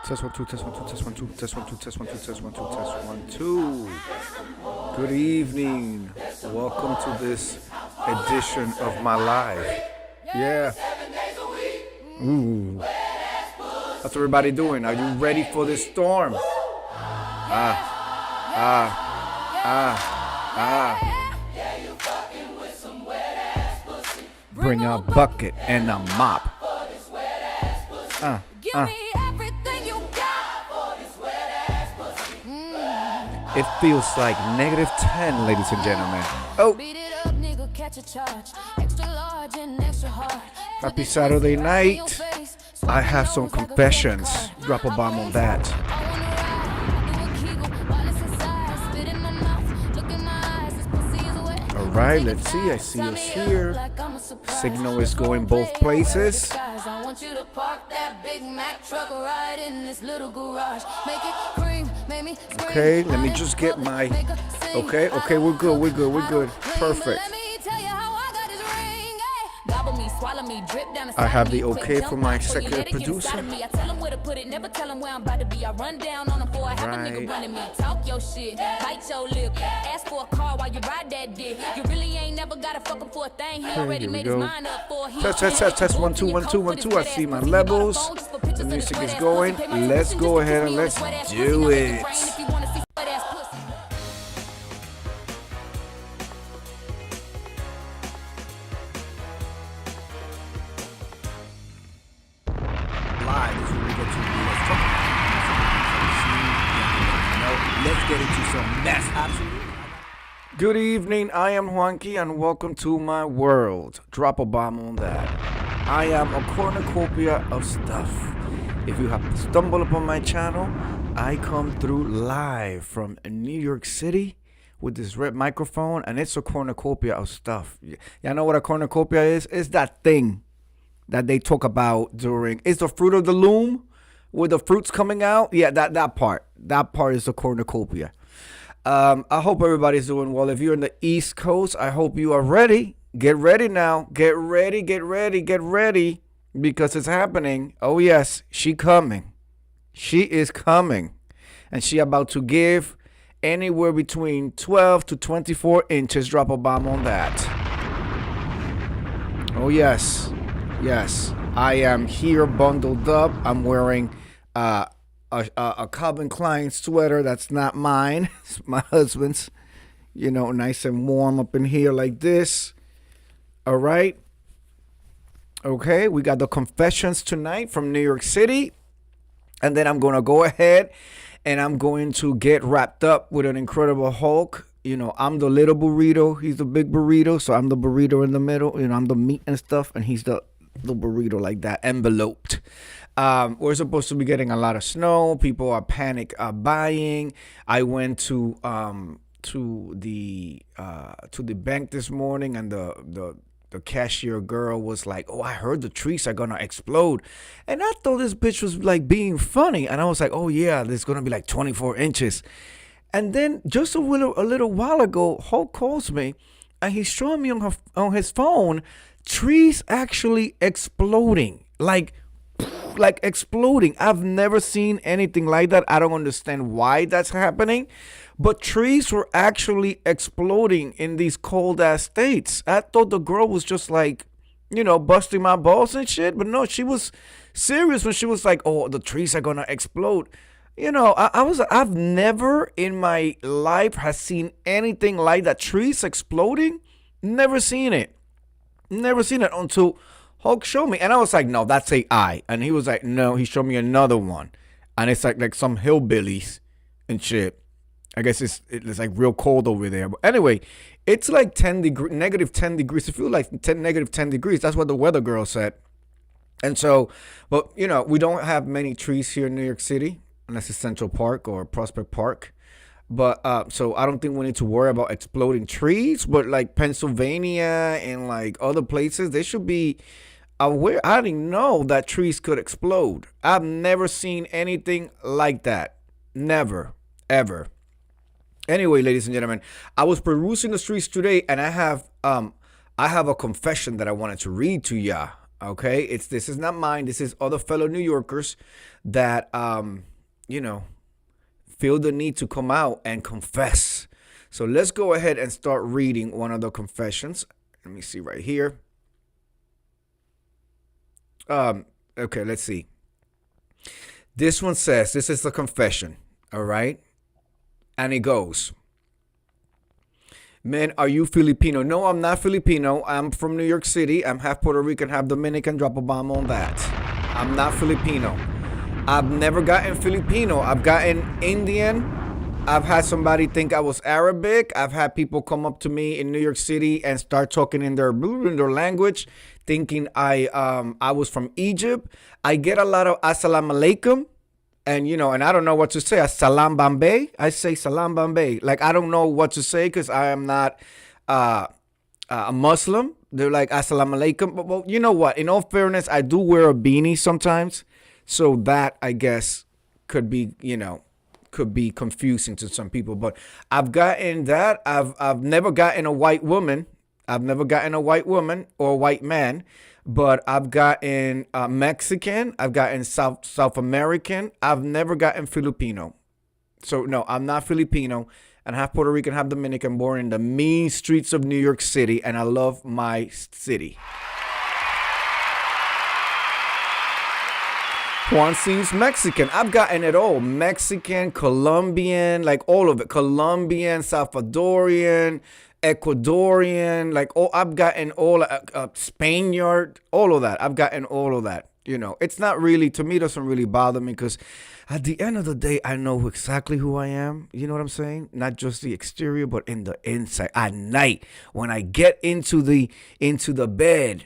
Test one, two, test one, two, test one, two, test one, two, test one, two, test one, two, test one, two. Good evening. Welcome to this edition of my life. Yeah. Ooh. How's everybody doing? Are you ready for this storm? Bring a bucket and a mop. It feels like -10, ladies and gentlemen. Oh. Happy Saturday night. I have some confessions. Drop a bomb on that. Alright, let's see. I see us here. Signal is going both places. Okay, let me just get my... Okay, we're good. Perfect. I have the okay from my executive producer. Test 1 2 1 2 1 2. I see my levels. The music is going. Let's go ahead and let's do it. Let's get into some mess. Absolutely. Good evening. I am Juanqui, and welcome to my world. Drop a bomb on that. I am a cornucopia of stuff. If you have stumbled upon my channel, I come through live from New York City with this red microphone, and it's a cornucopia of stuff. Y'all know what a cornucopia is? It's that thing that they talk about during... It's the fruit of the loom with the fruits coming out. Yeah, that part. That part is the cornucopia. I hope everybody's doing well. If you're in the East Coast, I hope you are ready. Get ready now. Get ready. Because it's happening. Oh, yes. She coming. She is coming. And she about to give anywhere between 12 to 24 inches. Drop a bomb on that. Oh, yes. Yes. I am here bundled up. I'm wearing a Calvin Klein sweater that's not mine. It's my husband's. You know, nice and warm up in here like this. All right. Okay, we got the confessions tonight from New York City. And then I'm going to go ahead and I'm going to get wrapped up with an Incredible Hulk. You know, I'm the little burrito. He's the big burrito. So I'm the burrito in the middle. You know, I'm the meat and stuff. And he's the burrito like that, enveloped. We're supposed to be getting a lot of snow. People are panic buying. I went to the bank this morning, and the cashier girl was like, "Oh, I heard the trees are gonna explode," and I thought this bitch was like being funny, and I was like, "Oh yeah, there's gonna be like 24 inches," and then just a little while ago, Hulk calls me, and he's showing me on his phone trees actually exploding, like exploding. I've never seen anything like that. I don't understand why that's happening, but trees were actually exploding in these cold ass states. I thought the girl was just like, you know, busting my balls and shit, but no, she was serious when she was like, "Oh, the trees are gonna explode." You know, I've never in my life has seen anything like that. Trees exploding, never seen it until Hulk showed me, and I was like, "No, that's AI." And he was like, "No." He showed me another one, and it's like some hillbillies and shit. I guess it's like real cold over there. But anyway, it's like -10 degrees. It feels like -10 degrees. That's what the weather girl said. And so, but you know, we don't have many trees here in New York City, unless it's Central Park or Prospect Park. But so I don't think we need to worry about exploding trees. But like Pennsylvania and like other places, they should be aware. I didn't know that trees could explode. I've never seen anything like that. Never, ever. Anyway, ladies and gentlemen, I was perusing the streets today, and I have a confession that I wanted to read to ya. Okay, this is not mine. This is other fellow New Yorkers that you know feel the need to come out and confess. So let's go ahead and start reading one of the confessions. Let me see right here. Okay, let's see. This one says, this is the confession, all right? And it goes, man, are you Filipino? No, I'm not Filipino. I'm from New York City. I'm half Puerto Rican, half Dominican. Drop a bomb on that. I'm not Filipino. I've never gotten Filipino. I've gotten Indian. I've had somebody think I was Arabic. I've had people come up to me in New York City and start talking in their language, thinking I was from Egypt. I get a lot of assalamu alaikum, and and I don't know what to say. Salam Bombay. I say Salam Bombay. Like I don't know what to say because I am not a Muslim. They're like assalamu alaikum. But well, you know what? In all fairness, I do wear a beanie sometimes, so that I guess could be could be confusing to some people. But I've gotten that. I've never gotten a white woman. I've never gotten a white woman or a white man, but I've gotten Mexican. I've gotten South American. I've never gotten Filipino. So no, I'm not Filipino. And half Puerto Rican, half Dominican, born in the mean streets of New York City, and I love my city. Juan seems Mexican. I've gotten it all. Mexican, Colombian, like all of it. Colombian, Salvadorian, Ecuadorian, like I've gotten all, Spaniard, all of that. I've gotten all of that. It's not really, to me, it doesn't really bother me because at the end of the day, I know exactly who I am. You know what I'm saying? Not just the exterior, but in the inside. At night, when I get into the bed,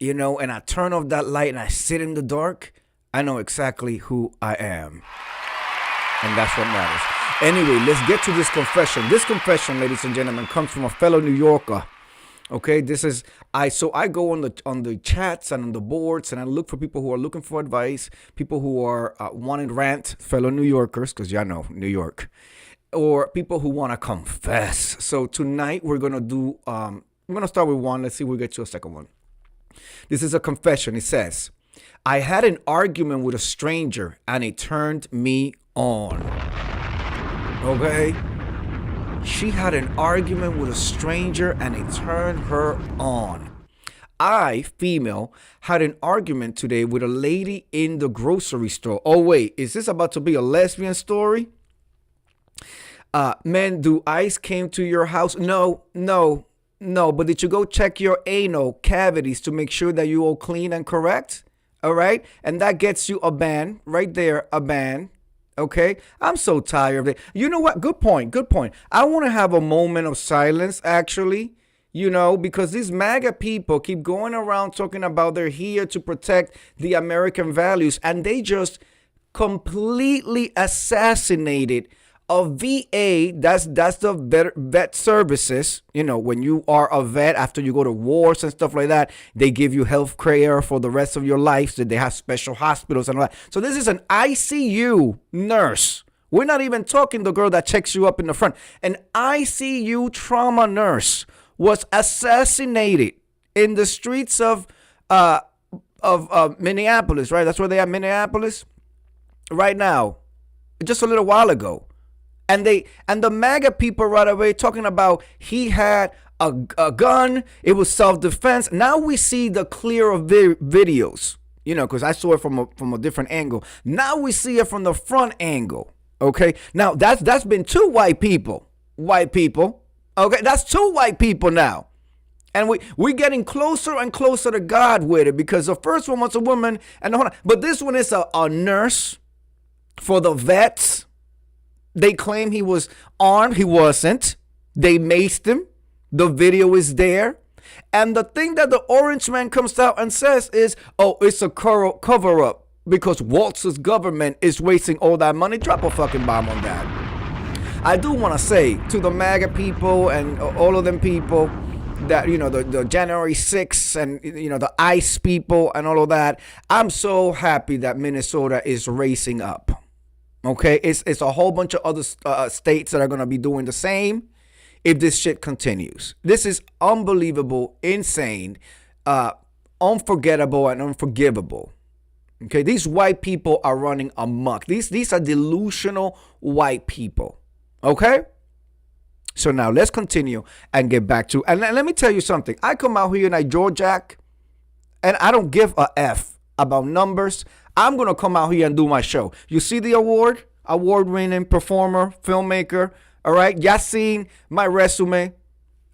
and I turn off that light and I sit in the dark, I know exactly who I am. And that's what matters. Anyway, let's get to this confession. This confession, ladies and gentlemen, comes from a fellow New Yorker. Okay, so I go on the chats and on the boards and I look for people who are looking for advice, people who are wanting rant, fellow New Yorkers, because y'all know New York, or people who want to confess. So tonight we're gonna do. I'm gonna start with one. Let's see if we get to a second one. This is a confession. It says, I had an argument with a stranger and it turned me on. Okay? She had an argument with a stranger and it turned her on. I, female, had an argument today with a lady in the grocery store. Oh, wait, is this about to be a lesbian story? Men, do ice came to your house? No. But did you go check your anal cavities to make sure that you all clean and correct? All right. And that gets you a ban right there, a ban. Okay. I'm so tired of it. You know what? Good point. I want to have a moment of silence, actually, because these MAGA people keep going around talking about they're here to protect the American values. And they just completely assassinated a VA, that's the vet services. When you are a vet, after you go to wars and stuff like that, they give you health care for the rest of your life. So they have special hospitals and all that. So this is an ICU nurse. We're not even talking the girl that checks you up in the front. An ICU trauma nurse was assassinated in the streets of Minneapolis, right? That's where they are, Minneapolis, right now, just a little while ago. And the MAGA people right away talking about he had a gun. It was self-defense. Now we see the clearer videos, because I saw it from a different angle. Now we see it from the front angle. Okay. Now that's been two white people. Okay. That's two white people now. And we're getting closer and closer to God with it because the first one was a woman but this one is a nurse for the vets. They claim he was armed. He wasn't. They maced him. The video is there. And the thing that the orange man comes out and says is, oh, it's a cover-up because Waltz's government is wasting all that money. Drop a fucking bomb on that. I do want to say to the MAGA people and all of them people that, the January 6th and, the ICE people and all of that, I'm so happy that Minnesota is racing up. Okay, it's a whole bunch of other states that are going to be doing the same if this shit continues. This is unbelievable, insane. unforgettable and unforgivable. Okay, these white people are running amok. These are delusional white people. Okay? So now let's continue and get back to, and let me tell you something. I come out here and I jaw jack, and I don't give a F about numbers. I'm going to come out here and do my show. You see the award-winning performer, filmmaker, all right? Y'all seen my resume,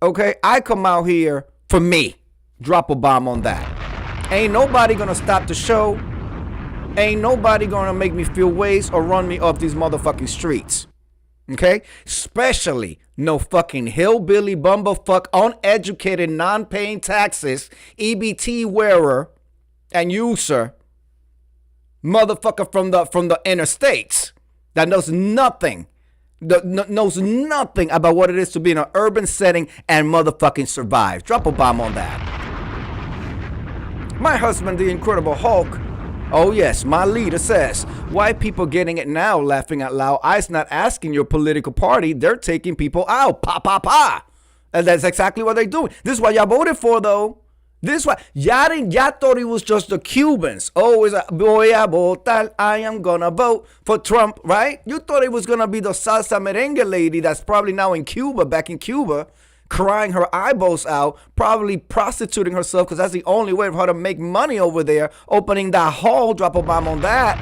okay? I come out here for me. Drop a bomb on that. Ain't nobody going to stop the show. Ain't nobody going to make me feel ways or run me off these motherfucking streets. Okay? Especially no fucking hillbilly, bumblefuck, uneducated, non-paying taxes, EBT wearer and user motherfucker from the inner states that knows nothing about what it is to be in an urban setting and motherfucking survive. Drop a bomb on that. My husband, the Incredible Hulk, oh yes, my leader says, white people getting it now, laughing out loud. I's not asking your political party. They're taking people out. Pa, pa, pa. And that's exactly what they're doing. This is what y'all voted for, though. This is why y'all thought it was just the Cubans. Oh, it's a voy a votar. I am gonna vote for Trump, right? You thought it was gonna be the salsa merengue lady that's probably now in Cuba, back in Cuba, crying her eyeballs out, probably prostituting herself because that's the only way for her to make money over there, opening that hall. Drop a bomb on that.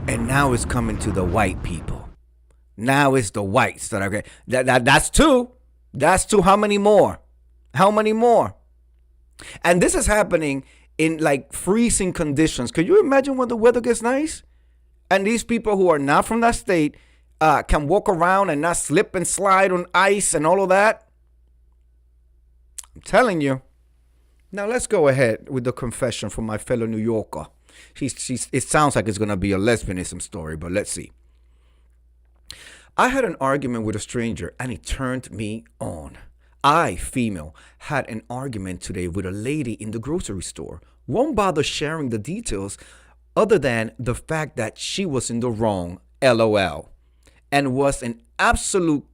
And now it's coming to the white people. Now it's the whites that are great. That's two. That's two. How many more? How many more? And this is happening in like freezing conditions. Can you imagine when the weather gets nice? And these people who are not from that state can walk around and not slip and slide on ice and all of that. I'm telling you. Now let's go ahead with the confession from my fellow New Yorker. It sounds like it's going to be a lesbianism story, but let's see. I had an argument with a stranger and he turned me on. I, female, had an argument today with a lady in the grocery store. Won't bother sharing the details other than the fact that she was in the wrong, LOL, and was an absolute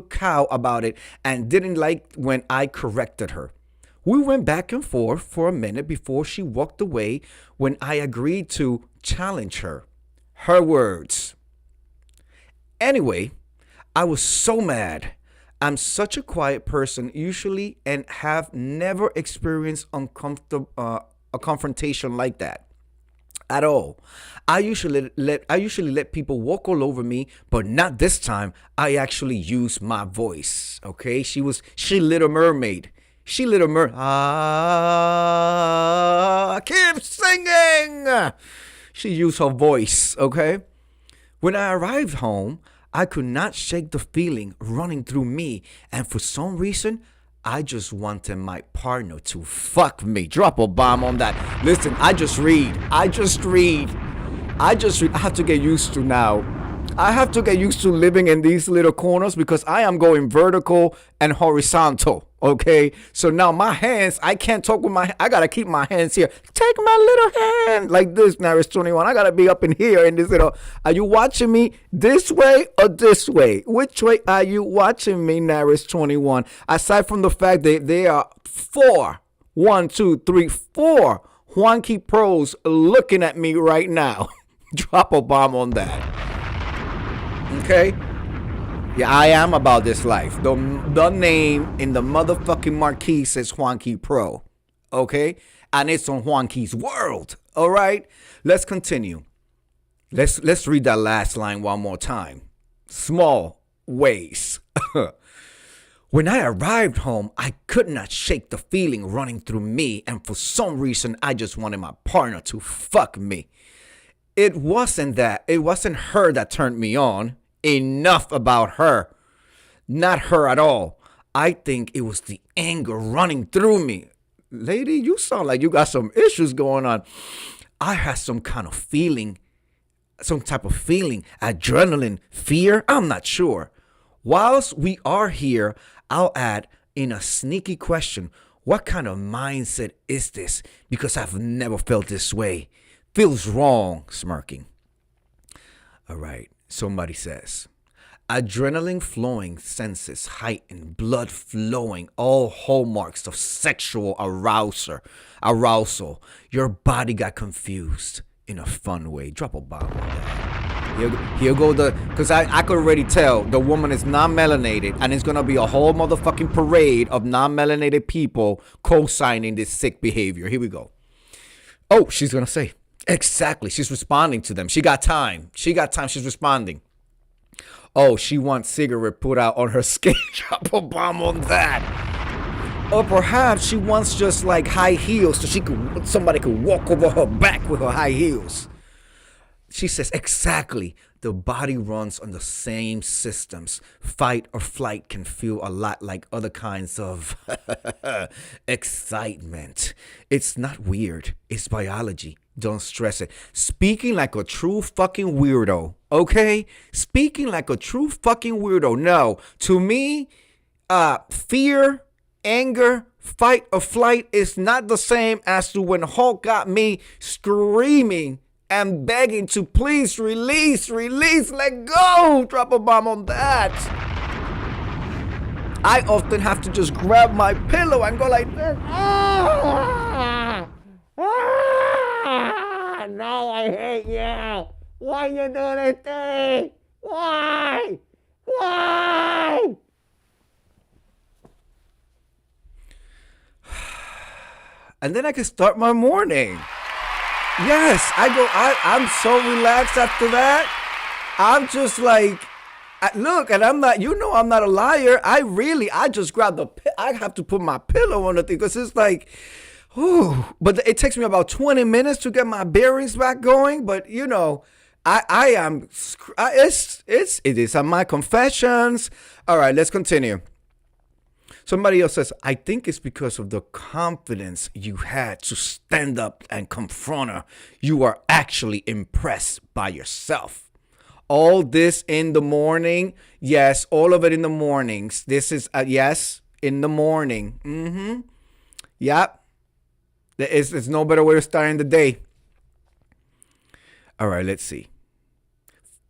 cow about it and didn't like when I corrected her. We went back and forth for a minute before she walked away when I agreed to challenge her. Her words. Anyway, I was so mad. I'm such a quiet person usually and have never experienced a confrontation like that at all. I usually let people walk all over me, but not this time. I actually used my voice. Okay, she Little Mermaid. She Little Mermaid. Keep singing. She used her voice. Okay. When I arrived home, I could not shake the feeling running through me, and for some reason, I just wanted my partner to fuck me. Drop a bomb on that. Listen, I just read. I have to get used to now. I have to get used to living in these little corners because I am going vertical and horizontal. Okay, so now my hands, I can't talk with I gotta keep my hands here. Take my little hand like this, Naris 21. I gotta be up in here in this little. Are you watching me this way or this way? Which way are you watching me, Naris 21? Aside from the fact that there are 4 Juanqui pros looking at me right now. Drop a bomb on that. Okay. Yeah, I am about this life. The name in the motherfucking marquee says Juanqui Pro. Okay? And it's on Juanqui's World. All right? Let's continue. Let's read that last line one more time. Small ways. When I arrived home, I could not shake the feeling running through me, and for some reason, I just wanted my partner to fuck me. It wasn't her that turned me on. Enough about her. Not her at all. I think it was the anger running through me. Lady, you sound like you got some issues going on. I had some kind of feeling, some type of feeling, adrenaline, fear. I'm not sure. Whilst we are here, I'll add in a sneaky question, what kind of mindset is this? Because I've never felt this way. Feels wrong, smirking. All right. Somebody says, Adrenaline flowing, senses heightened, blood flowing, all hallmarks of sexual arousal. Your body got confused in a fun way. Drop a bomb on that. Here go because I could already tell the woman is non-melanated, and it's gonna be a whole motherfucking parade of non-melanated people co-signing this sick behavior. Here we go. Oh, she's gonna say exactly. She's responding to them. She got time. She's responding. Oh, she wants cigarette put out on her skin. Drop a bomb on that. Or perhaps she wants just like high heels so somebody could walk over her back with her high heels. She says, exactly. The body runs on the same systems. Fight or flight can feel a lot like other kinds of excitement. It's not weird. It's biology. Don't stress it. Speaking like a true fucking weirdo, okay? Speaking like a true fucking weirdo. No, to me, fear, anger, fight or flight is not the same as to when Hulk got me screaming and begging to please release, let go. Drop a bomb on that. I often have to just grab my pillow and go like this. No, I hate you. Why you do this thing? Why? And then I can start my morning. Yes, I'm so relaxed after that. I'm just like, look, and I'm not a liar. I just grab I have to put my pillow on the thing because it's like, ooh. But it takes me about 20 minutes to get my bearings back going. But it is on my confessions. All right, let's continue. Somebody else says, I think it's because of the confidence you had to stand up and confront her. You are actually impressed by yourself. All this in the morning. Yes, all of it in the mornings. This is yes, in the morning. Mm-hmm. Yep. There's no better way to start the day. All right, let's see.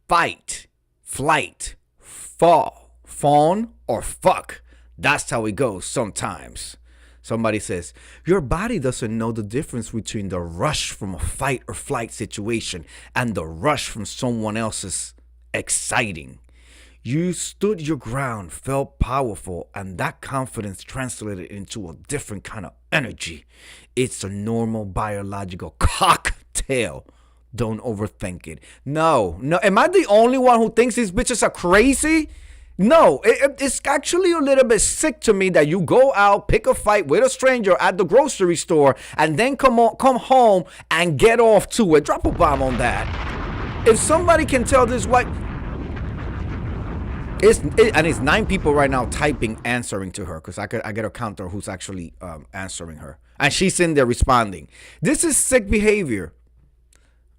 Fight, flight, fall, fawn, or fuck. That's how it goes sometimes. Somebody says, your body doesn't know the difference between the rush from a fight or flight situation and the rush from someone else's exciting. You stood your ground, felt powerful, and that confidence translated into a different kind of energy. It's a normal biological cocktail. Don't overthink it. No. Am I the only one who thinks these bitches are crazy? No, it's actually a little bit sick to me that you go out, pick a fight with a stranger at the grocery store, and then come home and get off to it. Drop a bomb on that. If somebody can tell this white... It's 9 people right now typing, answering to her, because I get a counter who's actually answering her. And she's in there responding. This is sick behavior.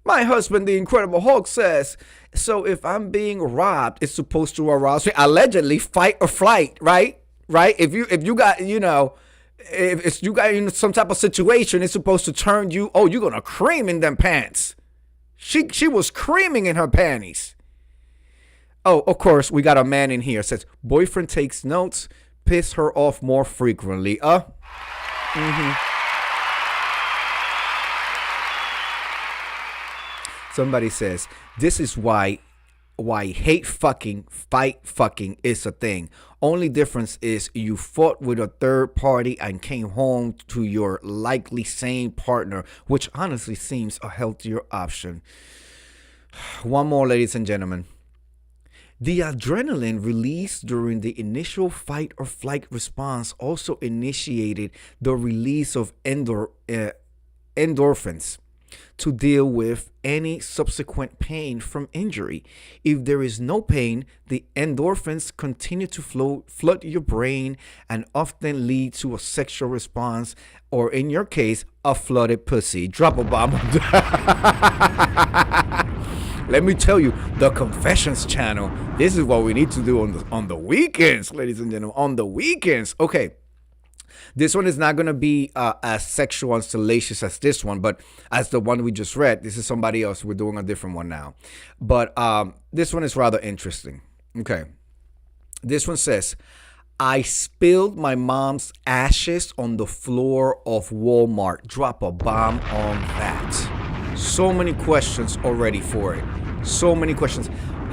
My husband, the Incredible Hulk, says, so if I'm being robbed, it's supposed to arouse me. Allegedly, fight or flight, right? Right? If you got, if you got in some type of situation, it's supposed to turn you, oh, you're going to cream in them pants. She was creaming in her panties. Oh, of course, we got a man in here. Says, boyfriend takes notes, piss her off more frequently. Mm-hmm. Somebody says, this is why hate fucking, fight fucking is a thing. Only difference is you fought with a third party and came home to your likely same partner, which honestly seems a healthier option. One more, ladies and gentlemen. The adrenaline released during the initial fight or flight response also initiated the release of endorphins to deal with any subsequent pain from injury. If there is no pain, the endorphins continue to flood your brain and often lead to a sexual response, or in your case, a flooded pussy. Drop a bomb. Let me tell you, the Confessions channel, this is what we need to do on the weekends, ladies and gentlemen, on the weekends. Okay. This one is not going to be as sexual and salacious as this one, but as the one we just read, this is somebody else. We're doing a different one now. But this one is rather interesting. Okay. This one says, I spilled my mom's ashes on the floor of Walmart. Drop a bomb on that. So many questions already for it. So many questions.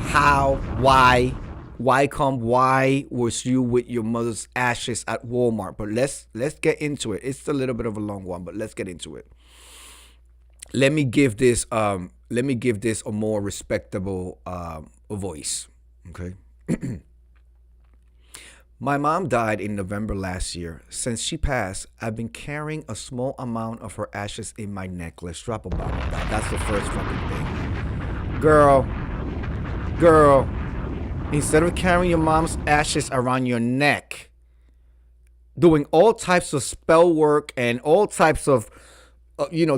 How? Why? Why was you with your mother's ashes at Walmart? But let's get into it. It's a little bit of a long one, but let's get into it. Let me give this a more respectable voice. Okay. My mom died in November last year. Since she passed, I've been carrying a small amount of her ashes in my necklace. Drop a bomb on that. That's the first fucking thing. Girl, instead of carrying your mom's ashes around your neck, doing all types of spell work and all types of,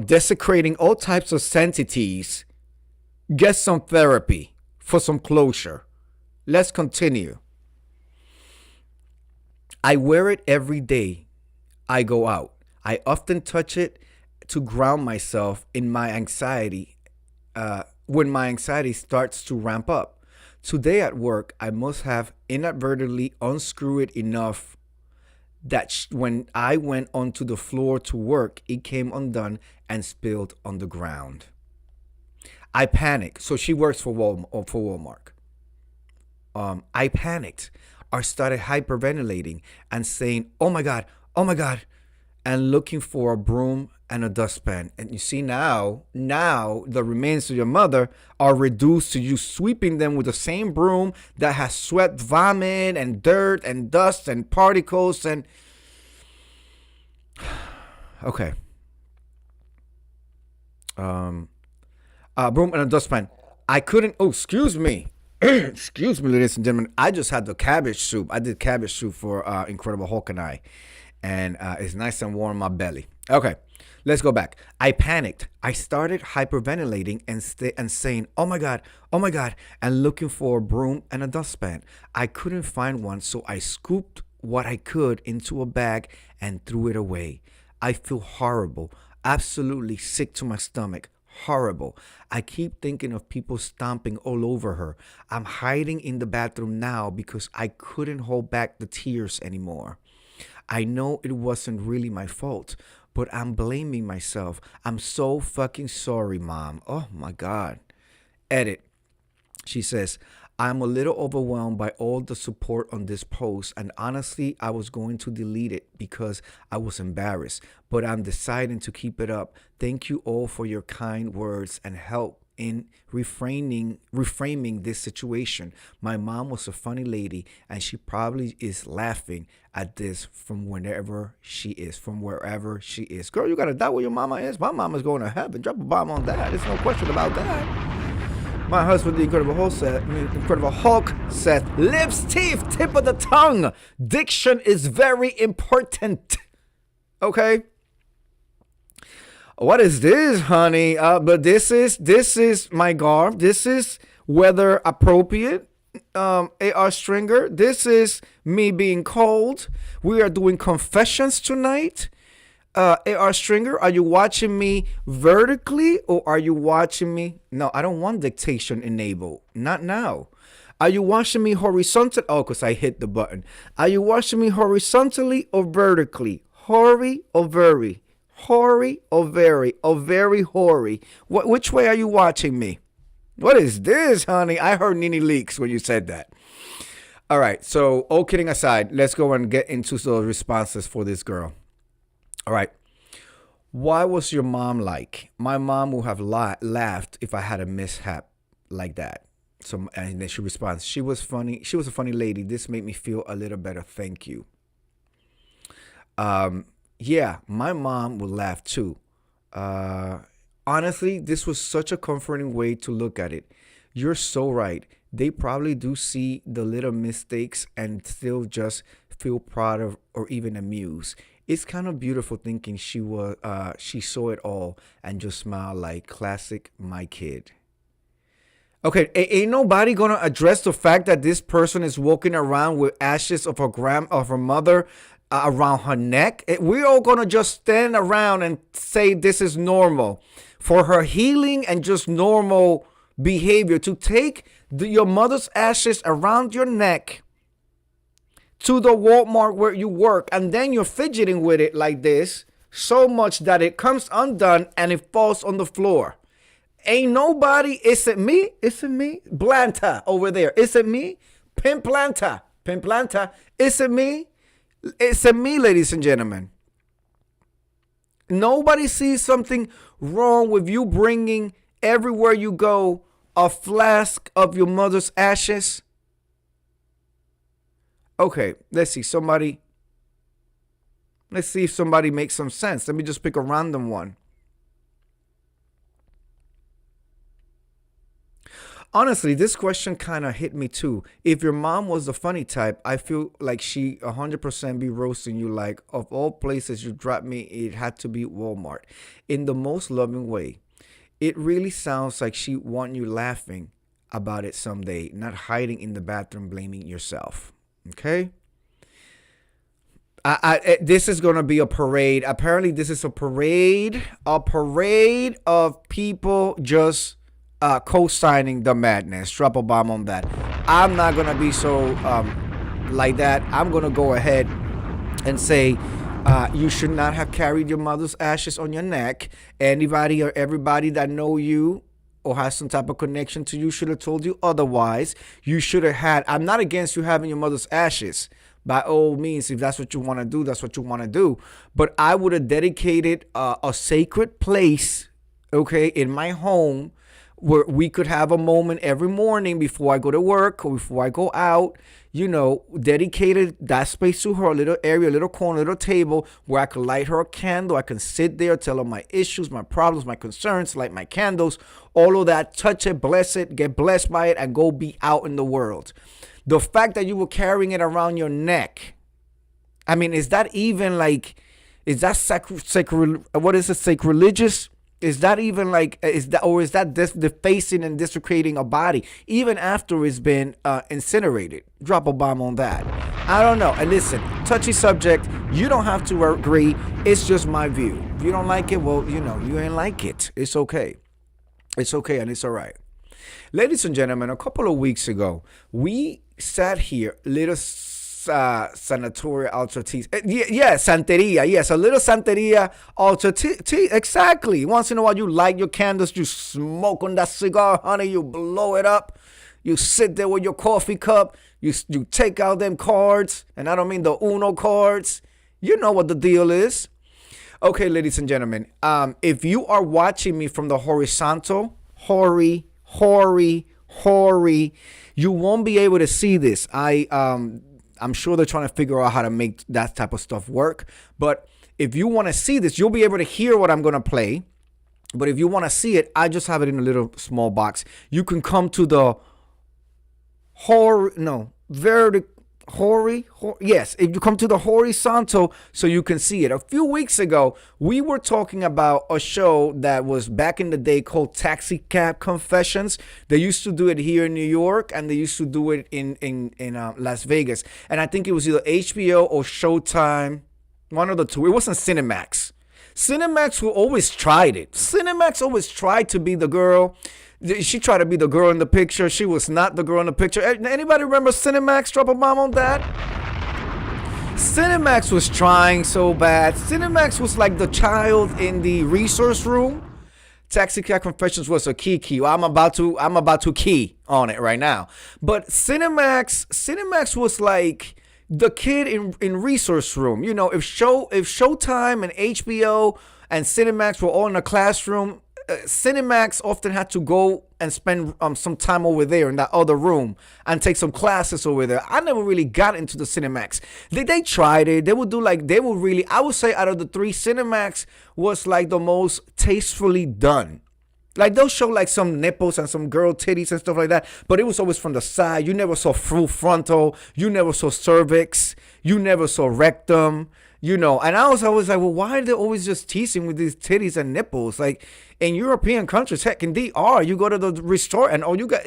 desecrating all types of entities, get some therapy for some closure. Let's continue. I wear it every day I go out. I often touch it to ground myself in my anxiety when my anxiety starts to ramp up. Today at work, I must have inadvertently unscrewed it enough that when I went onto the floor to work, it came undone and spilled on the ground. I panicked. So she works for Walmart. I panicked. I started hyperventilating and saying, oh my God, and looking for a broom and a dustpan. And you see now the remains of your mother are reduced to you sweeping them with the same broom that has swept vomit and dirt and dust and particles and... Okay. Broom and a dustpan. I couldn't... Oh, excuse me. Excuse me, ladies and gentlemen. I just had the cabbage soup. I did cabbage soup for Incredible Hulk and I. And it's nice and warm in my belly. Okay, let's go back. I panicked. I started hyperventilating and saying, oh my God, and looking for a broom and a dustpan. I couldn't find one, so I scooped what I could into a bag and threw it away. I feel horrible, absolutely sick to my stomach. Horrible. I keep thinking of people stomping all over her. I'm hiding in the bathroom now because I couldn't hold back the tears anymore. I know it wasn't really my fault, but I'm blaming myself. I'm so fucking sorry, Mom. Oh my God. Edit. She says, I'm a little overwhelmed by all the support on this post, and honestly, I was going to delete it because I was embarrassed, but I'm deciding to keep it up. Thank you all for your kind words and help in reframing this situation. My mom was a funny lady, and she probably is laughing at this from wherever she is. Girl, you gotta die where your mama is. My mama's going to heaven. Drop a bomb on that. There's no question about that. My husband, the Incredible Hulk, said, lips, teeth, tip of the tongue. Diction is very important. Okay? What is this, honey? But this is my garb. This is weather appropriate. AR Stringer. This is me being cold. We are doing confessions tonight. AR Stringer, are you watching me vertically or are you watching me? No, I don't want dictation enabled. Not now. Are you watching me horizontal? Oh, because I hit the button. Are you watching me horizontally or vertically? Hoary or very? Hoary or very? Or very hoary? Which way are you watching me? What is this, honey? I heard Nene Leaks when you said that. All right. So, all kidding aside, let's go and get into those responses for this girl. All right. Why was your mom like? My mom would have laughed if I had a mishap like that. So, and then she responds, she was funny. She was a funny lady. This made me feel a little better. Thank you. Yeah, my mom would laugh too. Honestly, this was such a comforting way to look at it. You're so right. They probably do see the little mistakes and still just feel proud of or even amused. It's kind of beautiful thinking she saw it all and just smiled like classic my kid. Okay, ain't nobody gonna address the fact that this person is walking around with ashes of her mother around her neck. We're all gonna just stand around and say this is normal for her healing and just normal behavior to take your mother's ashes around your neck to the Walmart where you work, and then you're fidgeting with it like this so much that it comes undone and it falls on the floor. Ain't nobody, is it me? Is it me? Blanta over there. Is it me? Pimplanta. Pimplanta. Is it me? Is it me, ladies and gentlemen? Nobody sees something wrong with you bringing everywhere you go a flask of your mother's ashes. Okay, let's see. Let's see if somebody makes some sense. Let me just pick a random one. Honestly, this question kind of hit me too. If your mom was the funny type, I feel like she 100% be roasting you like, of all places you dropped me, it had to be Walmart. In the most loving way. It really sounds like she want you laughing about it someday, not hiding in the bathroom blaming yourself. Okay? This is going to be a parade. Apparently, this is a parade of people just co-signing the madness. Drop a bomb on that. I'm not going to be so like that. I'm going to go ahead and say you should not have carried your mother's ashes on your neck. Anybody or everybody that know you or has some type of connection to you should have told you otherwise. You should have had. I'm not against you having your mother's ashes. By all means, if that's what you want to do, that's what you want to do. But I would have dedicated a sacred place, okay, in my home where we could have a moment every morning before I go to work or before I go out, dedicated that space to her, a little area, a little corner, a little table where I could light her a candle. I can sit there, tell her my issues, my problems, my concerns, light my candles, all of that, touch it, bless it, get blessed by it, and go be out in the world. The fact that you were carrying it around your neck, I mean, is that even like, is that sacrilegious? Is that even like, is that defacing and desecrating a body even after it's been incinerated? Drop a bomb on that. I don't know. And listen, touchy subject. You don't have to agree. It's just my view. If you don't like it, well, you ain't like it. It's okay. It's okay and it's all right. Ladies and gentlemen, a couple of weeks ago, we sat here, little Sanatoria Ultra Tea. Yeah, Santeria. Yes, a little Santeria Ultra Tea. Exactly. Once in a while, you light your candles, you smoke on that cigar, honey, you blow it up. You sit there with your coffee cup. You take out them cards, and I don't mean the Uno cards. You know what the deal is. Okay, ladies and gentlemen, if you are watching me from the horizontal, hoary, you won't be able to see this. I'm sure they're trying to figure out how to make that type of stuff work. But if you want to see this, you'll be able to hear what I'm going to play. But if you want to see it, I just have it in a little small box. You can come to the yes, if you come to the horizontal so you can see it. A few weeks ago, we were talking about a show that was back in the day called Taxi Cab Confessions. They used to do it here in New York, and they used to do it in Las Vegas. And I think it was either HBO or Showtime, one of the two. It wasn't Cinemax. Cinemax always tried it. Cinemax always tried to be the girl. She tried to be the girl in the picture. She was not the girl in the picture. Anybody remember Cinemax? Drop a bomb on that. Cinemax was trying so bad. Cinemax was like the child in the resource room. Taxi Cab Confessions was a key. I'm about to key on it right now. But Cinemax was like the kid in resource room. If Showtime and HBO and Cinemax were all in a classroom, Cinemax often had to go and spend some time over there in that other room and take some classes over there. I never really got into the Cinemax. They tried it. I would say out of the three, Cinemax was like the most tastefully done. Like they'll show like some nipples and some girl titties and stuff like that, but it was always from the side. You never saw full frontal. You never saw cervix. You never saw rectum. And I was always like, well, why are they always just teasing with these titties and nipples? Like in European countries, heck, in DR, you go to the resort and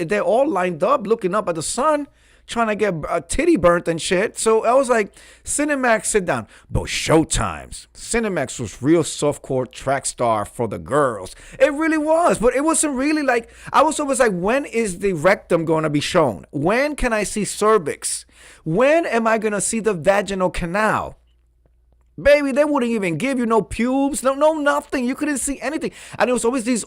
they're all lined up looking up at the sun. trying to get a titty burnt and shit. So I was like, Cinemax, sit down. But Showtimes, Cinemax was real softcore track star for the girls. It really was, but it wasn't really like, I was always like, when is the rectum going to be shown? When can I see cervix? When am I going to see the vaginal canal? Baby, they wouldn't even give you no pubes, no nothing. You couldn't see anything. And it was always these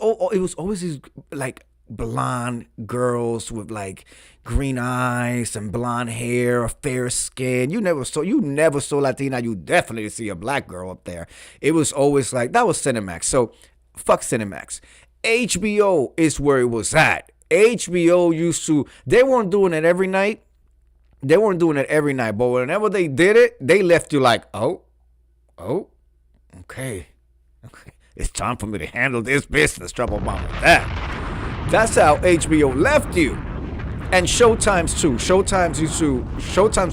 like blonde girls with like green eyes and blonde hair, fair skin. You never saw Latina. You definitely see a black girl up there. It was always like, that was Cinemax. So fuck Cinemax. HBO is where it was at. HBO they weren't doing it every night. But whenever they did it, they left you like, oh, okay. It's time for me to handle this business. Trouble bomb with that. That's how HBO left you. And Showtimes too. Showtimes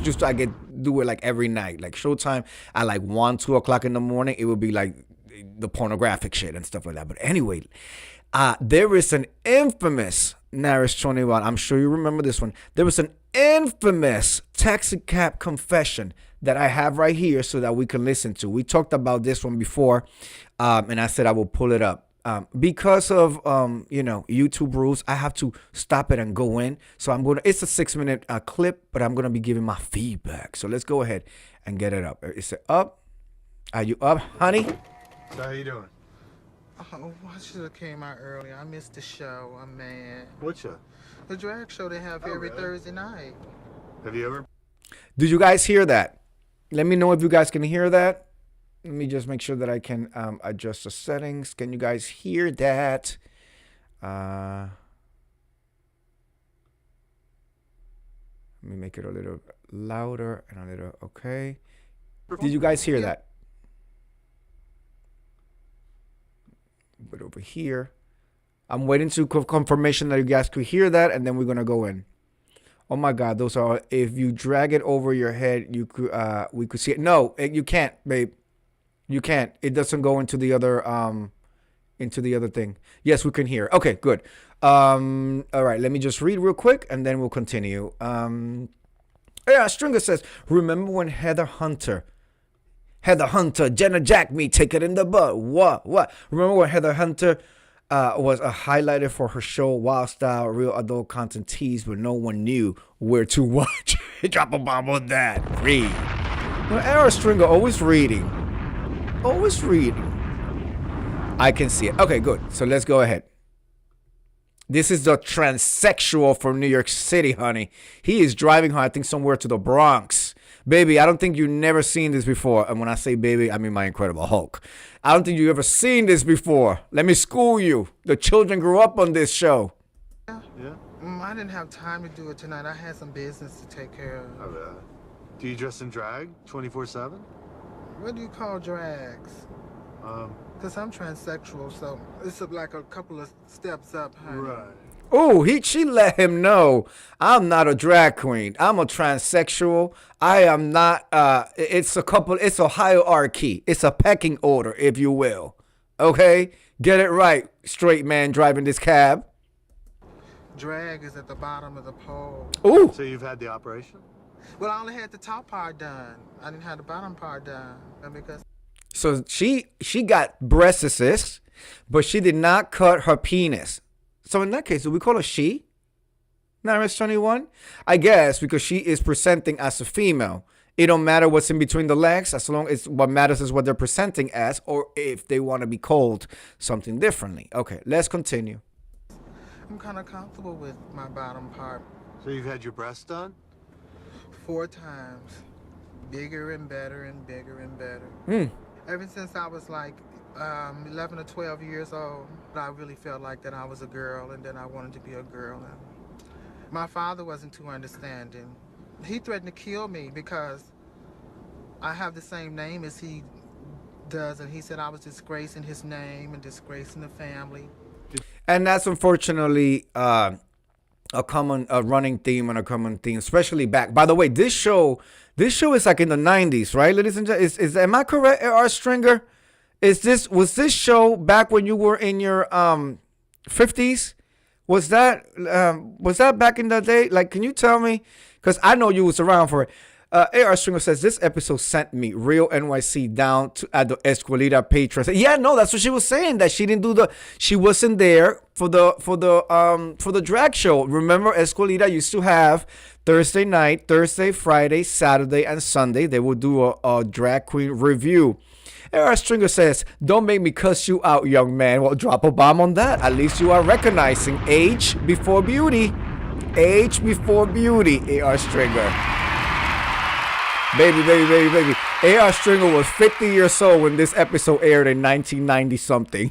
used to do it like every night. Like Showtime at like 1, 2 o'clock in the morning, it would be like the pornographic shit and stuff like that. But anyway, there is an infamous Naris 21. I'm sure you remember this one. There was an infamous taxi cab confession that I have right here so that we can listen to. We talked about this one before, and I said I will pull it up. Because of YouTube rules, I have to stop it and go in. So it's a 6-minute clip, but I'm gonna be giving my feedback. So let's go ahead and get it up. Is it up? Are you up, honey? So how you doing? Oh, I should have came out earlier. I missed the show. I'm mad. What show? The drag show they have every really? Thursday night. Have you ever? Did you guys hear that? Let me know if you guys can hear that. Let me just make sure that I can adjust the settings. Can you guys hear that? Let me make it a little louder and a little, okay. Did you guys hear that? But over here, I'm waiting to confirmation that you guys could hear that, and then we're gonna go in. Oh my God, those are. If you drag it over your head, you could. We could see it. No, you can't, babe. You can't. It doesn't go into the other thing. Yes, we can hear. Okay, good. All right, let me just read real quick, and then we'll continue. Yeah, Stringer says, remember when Heather Hunter, Jenna Jack me, take it in the butt. What? Remember when Heather Hunter was a highlighter for her show Wild Style, real adult content tease, but no one knew where to watch. Drop a bomb on that. Read. Era Stringer always reading. I can see it. Okay, good. So let's go ahead. This is the transsexual from New York City, honey. He is driving her, I think, somewhere to the Bronx. Baby, I don't think you've never seen this before. And when I say baby, I mean my Incredible Hulk. I don't think you've ever seen this before. Let me school you. The children grew up on this show. Yeah. I didn't have time to do it tonight. I had some business to take care of. Do you dress in drag 24/7? What do you call drags? Because I'm transsexual, so it's like a couple of steps up, honey. Right. Oh, she let him know, I'm not a drag queen. I'm a transsexual. I am not, it's a hierarchy. It's a pecking order, if you will. Okay? Get it right, straight man driving this cab. Drag is at the bottom of the pole. Ooh. So you've had the operation? Well, I only had the top part done. I didn't have the bottom part done. Because So she got breastises, but she did not cut her penis. So in that case, do we call her she? Naris 21? I guess because she is presenting as a female. It don't matter what's in between the legs, as long as what matters is what they're presenting as, or if they want to be called something differently. Okay, let's continue. I'm kind of comfortable with my bottom part. So you've had your breasts done? 4 times. Bigger and better and bigger and better. Ever since I was like 11 or 12 years old, I really felt like that I was a girl and that I wanted to be a girl. And my father wasn't too understanding. He threatened to kill me because I have the same name as he does, and he said I was disgracing his name and disgracing the family. And that's unfortunately a running theme and a common theme, especially back. By the way, this show is like in the 90s, right, ladies and gentlemen? Am I correct, R. Stringer? Was this show back when you were in your 50s? Was that back in the day? Like, can you tell me? Because I know you was around for it. AR Stringer says this episode sent me real NYC down to at the Escuelita Patron. Yeah, no, that's what she was saying. That she didn't do she wasn't there for the drag show. Remember, Escuelita used to have Thursday night, Thursday, Friday, Saturday, and Sunday. They would do a drag queen review. AR Stringer says, don't make me cuss you out, young man. Well, drop a bomb on that. At least you are recognizing age before beauty. Age before beauty, AR Stringer. Baby, baby, baby, baby. AR Stringer was 50 years old when this episode aired in 1990 something.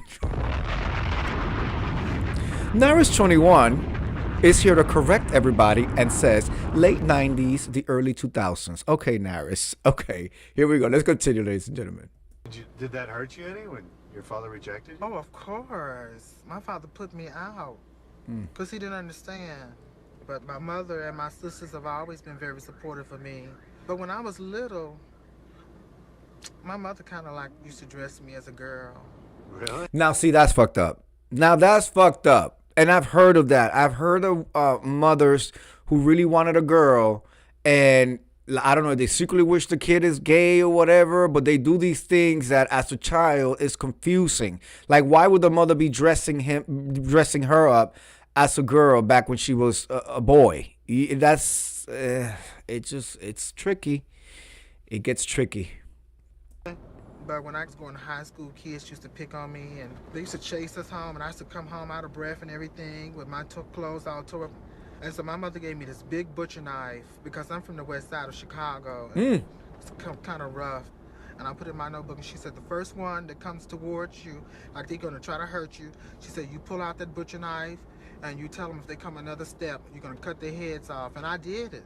Naris 21 is here to correct everybody and says late 90s, the early 2000s. Okay, Naris. Okay, here we go. Let's continue, ladies and gentlemen. Did that hurt you any when your father rejected you? Oh, of course. My father put me out because he didn't understand. But my mother and my sisters have always been very supportive of me. But when I was little, my mother kind of like used to dress me as a girl. Really? Now, see, that's fucked up. Now, that's fucked up. And I've heard of that. I've heard of mothers who really wanted a girl, and I don't know, they secretly wish the kid is gay or whatever, but they do these things that as a child is confusing. Like, why would the mother be dressing her up as a girl back when she was a boy? That's it's tricky. It gets tricky. But when I was going to high school, kids used to pick on me, and they used to chase us home, and I used to come home out of breath and everything with my clothes all tore up. And so my mother gave me this big butcher knife because I'm from the west side of Chicago. And it's kind of rough. And I put it in my notebook, and she said, the first one that comes towards you, like they're going to try to hurt you, she said, you pull out that butcher knife, and you tell them if they come another step, you're going to cut their heads off. And I did it.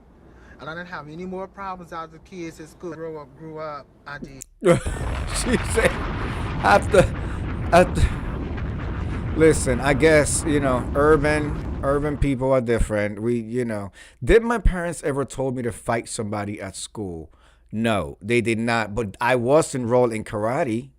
And I didn't have any more problems out of the kids at school. Grew up, I did. She said, after, listen, I guess, urban people are different. Did my parents ever told me to fight somebody at school? No, they did not. But I was enrolled in karate.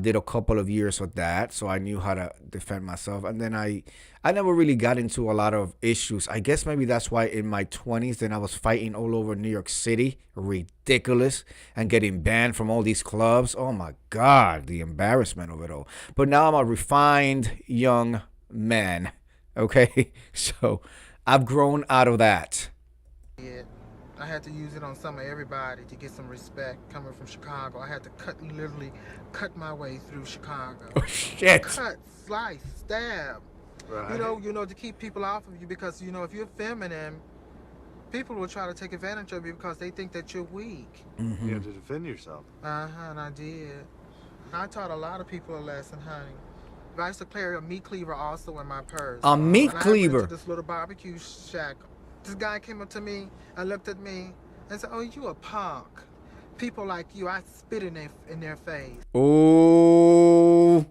Did a couple of years of that, so I knew how to defend myself. And then I never really got into a lot of issues. I guess maybe that's why in my 20s, then I was fighting all over New York City. Ridiculous. And getting banned from all these clubs. Oh my God, the embarrassment of it all. But now I'm a refined young man. Okay? So I've grown out of that. Yeah. I had to use it on some of everybody to get some respect coming from Chicago. I had to literally cut my way through Chicago. Oh, shit. Cut, slice, stab. Right. To keep people off of you because, if you're feminine, people will try to take advantage of you because they think that you're weak. You have to defend yourself. And I did. I taught a lot of people a lesson, honey. I used to carry a meat cleaver also in my purse. A meat when cleaver? I went to this little barbecue shack. This guy came up to me and looked at me and said, oh, you a punk. People like you, I spit in their face. Oh,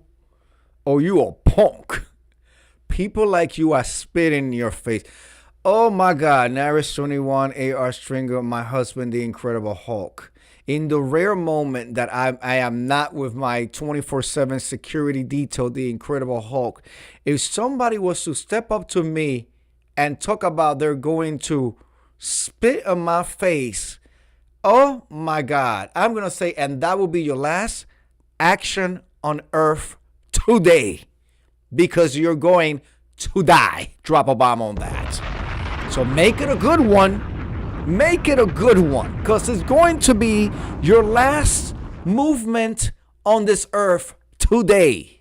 you a punk. People like you, I spit in your face. Oh my God, Naris 21, AR Stringer, my husband, the Incredible Hulk. In the rare moment that I am not with my 24/7 security detail, the Incredible Hulk, if somebody was to step up to me and talk about they're going to spit on my face, oh my God, I'm going to say, and that will be your last action on earth today, because you're going to die. Drop a bomb on that. So make it a good one. Make it a good one, because it's going to be your last movement on this earth today.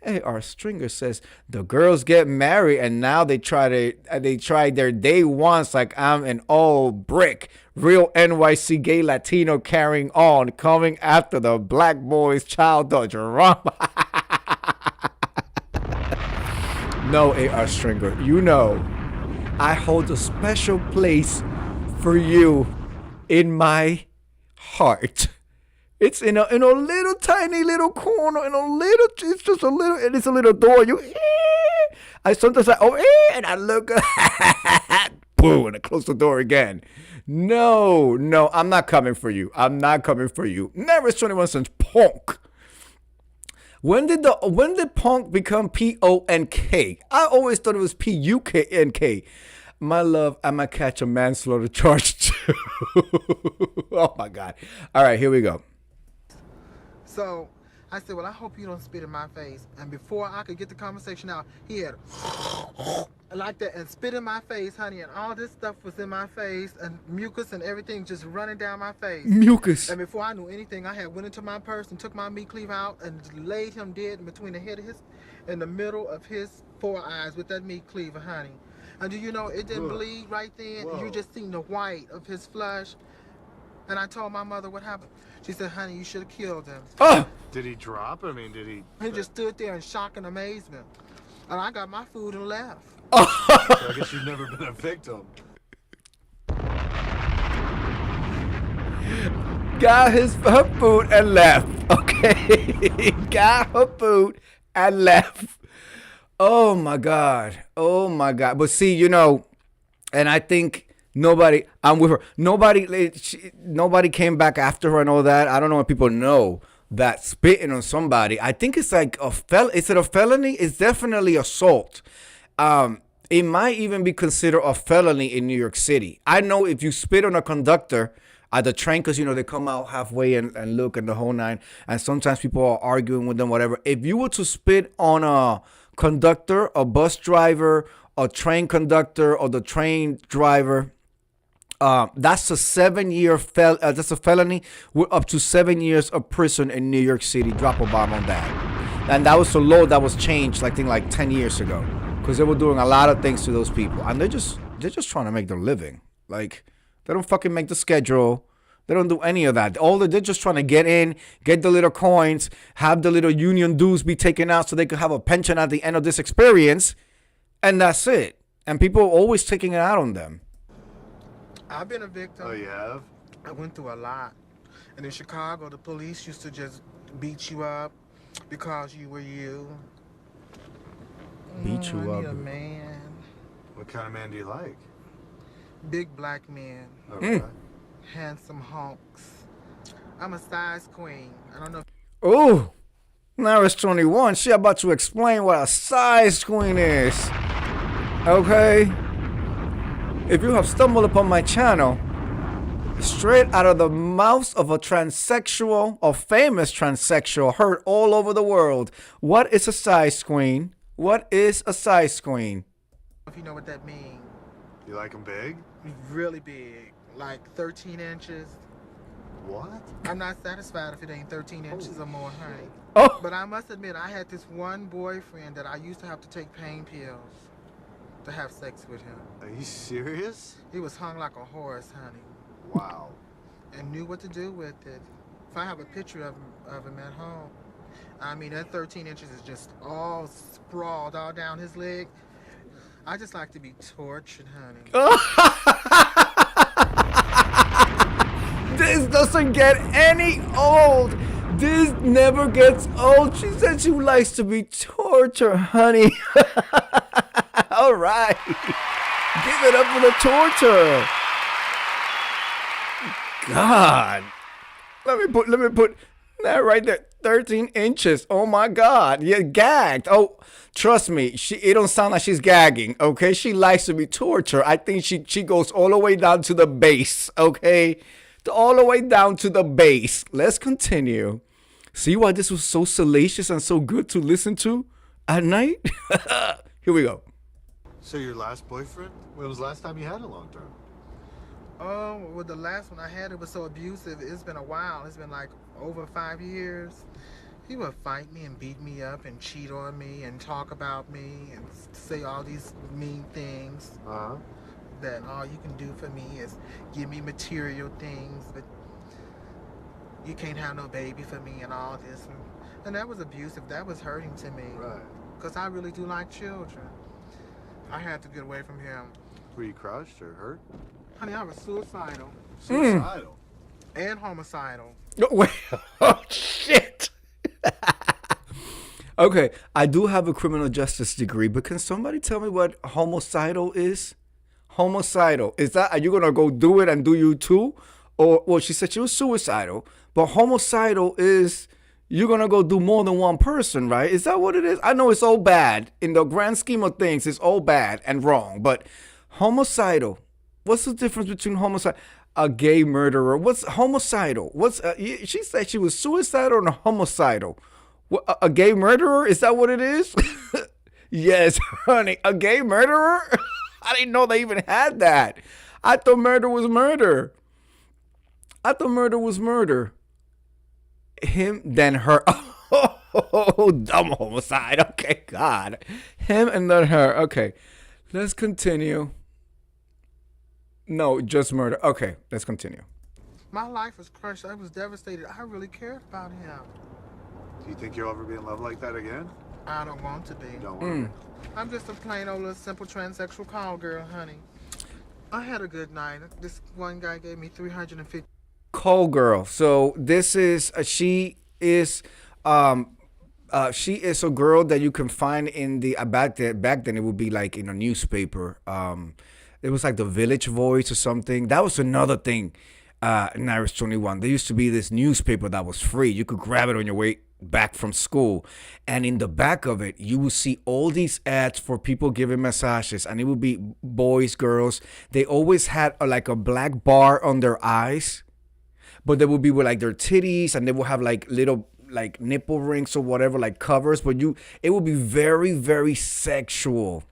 AR Stringer says the girls get married and now they try their day once like I'm an old brick. Real NYC gay Latino carrying on, coming after the black boy's childhood drama. No, AR Stringer, I hold a special place for you in my heart. It's in a little tiny little corner, it's just a little, and it's a little door. I sometimes and I look, boom, and I close the door again. No, I'm not coming for you. Never 21 cents punk. When did punk become PONK? I always thought it was PUKNK. My love, I'ma catch a manslaughter charge too. Oh my God. All right, here we go. So I said, well, I hope you don't spit in my face. And before I could get the conversation out, he had like that and spit in my face, honey. And all this stuff was in my face and mucus and everything just running down my face. Mucus. And before I knew anything, I had went into my purse and took my meat cleave out and laid him dead in between the head of his, in the middle of his four eyes with that meat cleaver, honey. And do you know, it didn't bleed right then. Whoa. You just seen the white of his flesh. And I told my mother what happened. She said, honey, you should have killed him. Oh. Did he drop? I mean, did he? He just stood there in shock and amazement. And I got my food and left. So I guess you've never been a victim. Got her food and left. Okay. Got her food and left. Oh my God. Oh my God. But see, you know, and I think nobody, I'm with her. Nobody came back after her and all that. I don't know if people know that spitting on somebody, I think it's like is it a felony? It's definitely assault. It might even be considered a felony in New York City. I know if you spit on a conductor at the train, because, you know, they come out halfway and look and the whole nine. And sometimes people are arguing with them, whatever. If you were to spit on a conductor, a bus driver, a train conductor, or the train driver, that's a 7-year that's a felony with up to 7 years of prison in New York City. Drop a bomb on that. And that was a law that was changed, I think, like 10 years ago, because they were doing a lot of things to those people, and they're just trying to make their living. Like, they don't fucking make the schedule. They don't do any of that. They're just trying to get in, get the little coins, have the little union dues be taken out so they could have a pension at the end of this experience, and that's it. And people are always taking it out on them. I've been a victim. Oh, you have? I went through a lot. And in Chicago, the police used to just beat you up because you were you. Beat you I up. need a man. What kind of man do you like? Big black men. Okay. Handsome honks. I'm a size queen. I don't know. Oh, now it's 21. She about to explain what a size queen is. Okay? If you have stumbled upon my channel, straight out of the mouth of a transsexual or famous transsexual heard all over the world, what is a size queen? What is a size queen? If you know what that means. You like him big? Really big. Like 13 inches. What? I'm not satisfied if it ain't 13 inches or more, honey. Oh, But I must admit, I had this one boyfriend that I used to have to take pain pills to have sex with him. Are you serious? He was hung like a horse, honey, Wow. and knew what to do with it. If I have a picture of him at home, I mean, that 13 inches is just all sprawled all down his leg. I just like to be tortured, honey. this doesn't get any old. This never gets old. She said she likes to be tortured, honey. All right. Give it up for the torture. God. Let me put that right there. 13 inches. Oh my God. You're gagged. Oh, trust me. It don't sound like she's gagging. Okay. She likes to be tortured. I think she goes all the way down to the base. Okay. All the way down to the base. Let's continue. See why this was so salacious and so good to listen to at night? Here we go. So your last boyfriend? When was the last time you had a long term? Oh, well, the last one I had, it was so abusive. It's been a while. It's been like over 5 years. He would fight me and beat me up and cheat on me and talk about me and say all these mean things. Uh-huh. That all you can do for me is give me material things, but you can't have no baby for me and all this. And that was abusive. That was hurting to me. Right. Because I really do like children. I had to get away from him. Were you crushed or hurt? Honey, I was suicidal Suicidal. and homicidal. Oh, wait. Oh, shit. Okay, I do have a criminal justice degree, but can somebody tell me what homicidal is? Homicidal. Is that, are you going to go do it and do you too? Or, well, she said she was suicidal, but homicidal is you're gonna go do more than one person, right? Is that what it is? I know it's all bad. In the grand scheme of things, it's all bad and wrong. But homicidal, what's the difference between homicide? A gay murderer. What's homicidal? She said she was suicidal and homicidal. What, a gay murderer? Is that what it is? Yes, honey. A gay murderer? I didn't know they even had that. I thought murder was murder. Him, then her. Oh, dumb homicide. Okay, God. Him and then her. Okay, let's continue. No, just murder. Okay, let's continue. My life was crushed. I was devastated. I really cared about him. Do you think you'll ever be in love like that again? I don't want to be. Don't worry. I'm just a plain old little simple transsexual call girl, honey. I had a good night. This one guy gave me $350. Call girl. So this is she is a girl that you can find in the back then it would be like in a newspaper. It was like the Village Voice or something. That was another thing. In Irish 21, there used to be this newspaper that was free. You could grab it on your way back from school, and in the back of it you will see all these ads for people giving massages, and it would be boys, girls. They always had like a black bar on their eyes, but they would be with like their titties, and they will have like little like nipple rings or whatever, like covers, but it would be very, very sexual.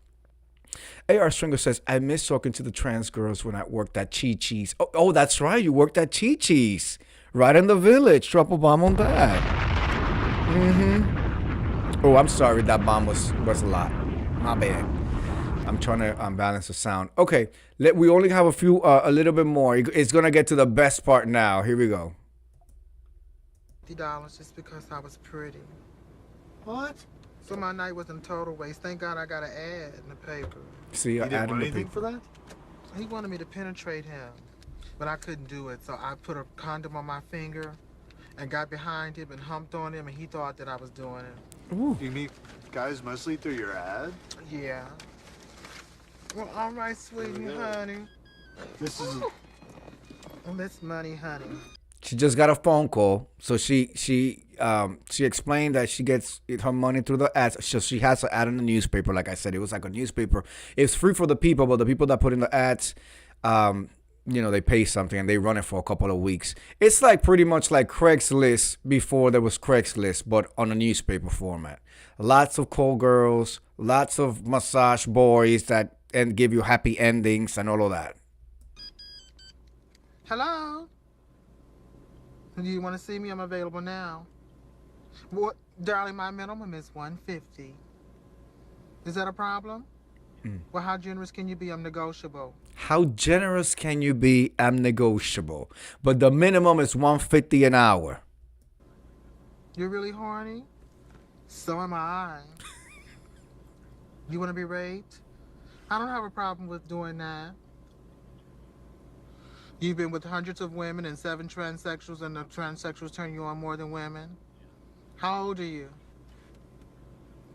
A.R. Stringer says, I miss talking to the trans girls when I worked at Chi-Chi's. Oh, that's right. You worked at Chi-Chi's. Right in the Village. Drop a bomb on that. Oh, I'm sorry. That bomb was a lot. My bad. I'm trying to balance the sound. Okay. We only have a little bit more. It's going to get to the best part now. Here we go. $50 just because I was pretty. What? So my night wasn't a total waste. Thank God I got an ad in the paper. See, You I didn't added want the anything people. for that? He wanted me to penetrate him, but I couldn't do it. So I put a condom on my finger and got behind him and humped on him, and he thought that I was doing it. Ooh. You meet guys mostly through your ad? Yeah. Well, all right, sweetie, honey. This is... Well, that's money, honey. She just got a phone call, so she explained that she gets her money through the ads. So she has an ad in the newspaper. Like I said, it was like a newspaper. It's free for the people, but the people that put in the ads, they pay something and they run it for a couple of weeks. It's like pretty much like Craigslist before there was Craigslist, but on a newspaper format. Lots of call girls, lots of massage boys and give you happy endings and all of that. Hello? Do you want to see me? I'm available now. What, darling, my minimum is $150. Is that a problem? Well, how generous can you be? I'm negotiable. How generous can you be? I'm negotiable. But the minimum is $150 an hour. You're really horny? So am I. You want to be raped? I don't have a problem with doing that. You've been with hundreds of women and 7 transsexuals, and the transsexuals turn you on more than women? How old are you?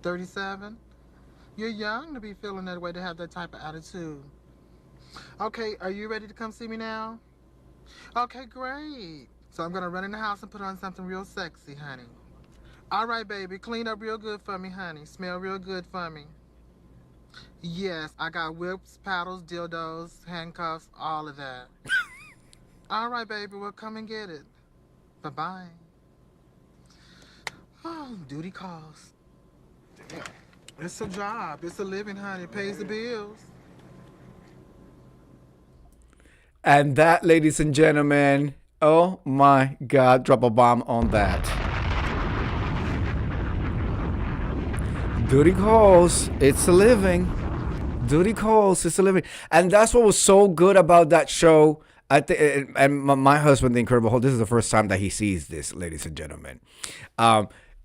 37? You're young to be feeling that way, to have that type of attitude. Okay, are you ready to come see me now? Okay, great. So I'm going to run in the house and put on something real sexy, honey. All right, baby, clean up real good for me, honey. Smell real good for me. Yes, I got whips, paddles, dildos, handcuffs, all of that. All right, baby, well, come and get it. Bye-bye. Oh, duty calls. Damn. It's a job. It's a living, honey. It pays the bills. And that, ladies and gentlemen, oh my God, drop a bomb on that. Duty calls. It's a living. Duty calls. It's a living. And that's what was so good about that show. And my husband, the Incredible Hulk, this is the first time that he sees this, ladies and gentlemen.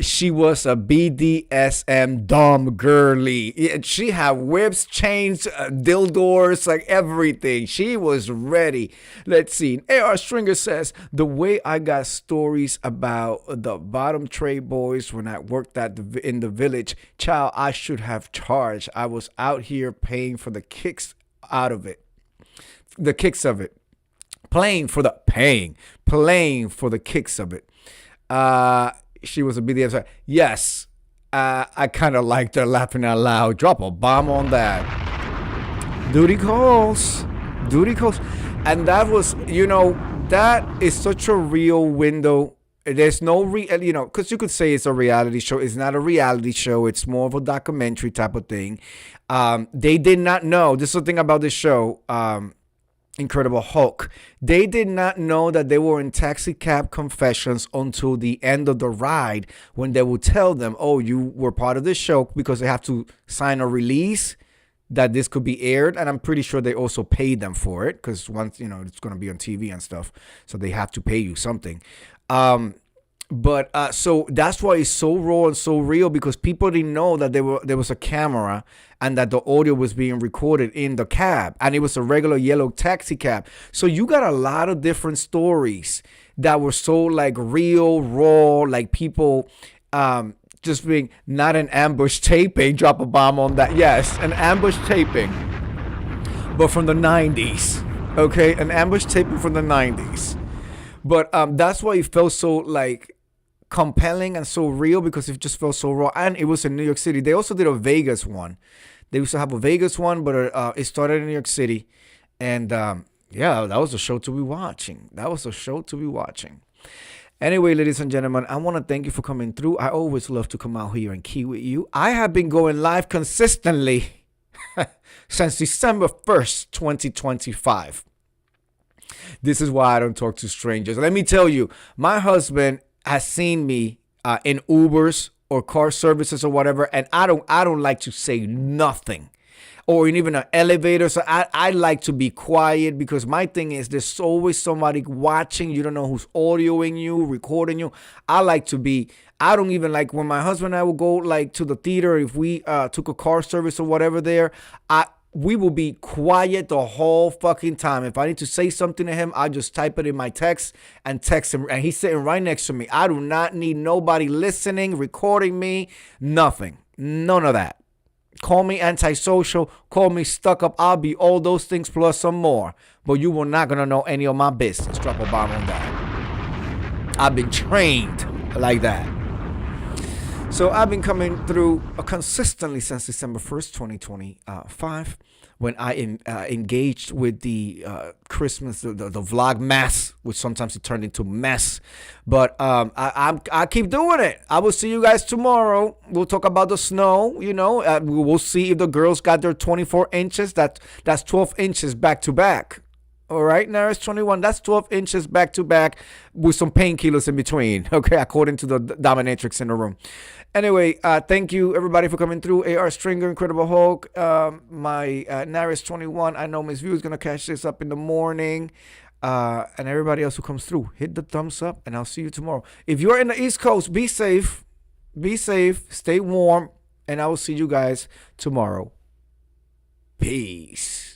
She was a BDSM dumb girly. She had whips, chains, dildos, like everything. She was ready. Let's see. A.R. Stringer says, the way I got stories about the bottom tray boys when I worked in the Village, child, I should have charged. I was out here paying for the kicks out of it. The kicks of it. Playing for the kicks of it. she was a BDS fan. Yes, I kind of liked her laughing out loud. Drop a bomb on that. Duty calls. Duty calls. And that was, that is such a real window. There's no because you could say it's a reality show. It's not a reality show. It's more of a documentary type of thing. They did not know. This is the thing about this show, Incredible Hulk. They did not know that they were in taxi cab confessions until the end of the ride, when they would tell them, oh, you were part of this show, because they have to sign a release that this could be aired. And I'm pretty sure they also paid them for it, because once, it's going to be on TV and stuff. So they have to pay you something. So that's why it's so raw and so real, because people didn't know that there was a camera and that the audio was being recorded in the cab, and it was a regular yellow taxi cab. So you got a lot of different stories that were so like real, raw, like people, just being not an ambush taping, drop a bomb on that. Yes, an ambush taping, but from the 90s. Okay, an ambush taping from the 90s. But that's why it felt so like compelling and so real, because it just felt so raw. And it was in New York City. They also did a Vegas one. They used to have a Vegas one, but it started in New York City. And yeah, that was a show to be watching. Anyway, ladies and gentlemen, I want to thank you for coming through. I always love to come out here and key with you. I have been going live consistently since December 1st, 2025. This is why I don't talk to strangers. Let me tell you, my husband has seen me in Ubers or car services or whatever, and I don't like to say nothing, or in even an elevator. So I like to be quiet, because my thing is there's always somebody watching. You don't know who's audioing you, recording you. I don't even like when my husband and I will go like to the theater. If we took a car service or whatever there, we will be quiet the whole fucking time. If I need to say something to him, I just type it in my text and text him. And he's sitting right next to me. I do not need nobody listening, recording me, nothing. None of that. Call me antisocial, call me stuck up. I'll be all those things plus some more. But you were not going to know any of my business. Drop a bomb on that. I've been trained like that. So I've been coming through consistently since December 1st, 2025, when I engaged with the Christmas, the vlog mess, which sometimes it turned into mess. But I keep doing it. I will see you guys tomorrow. We'll talk about the snow. We'll see if the girls got their 24 inches. That's 12 inches back to back. All right, now it's 21. That's 12 inches back to back with some painkillers in between. Okay, according to the dominatrix in the room. Anyway, thank you everybody for coming through. AR Stringer, Incredible Hulk, my Naris 21. I know Miss View is gonna catch this up in the morning. And everybody else who comes through, hit the thumbs up, and I'll see you tomorrow. If you're in the East Coast, be safe, stay warm, and I will see you guys tomorrow. Peace.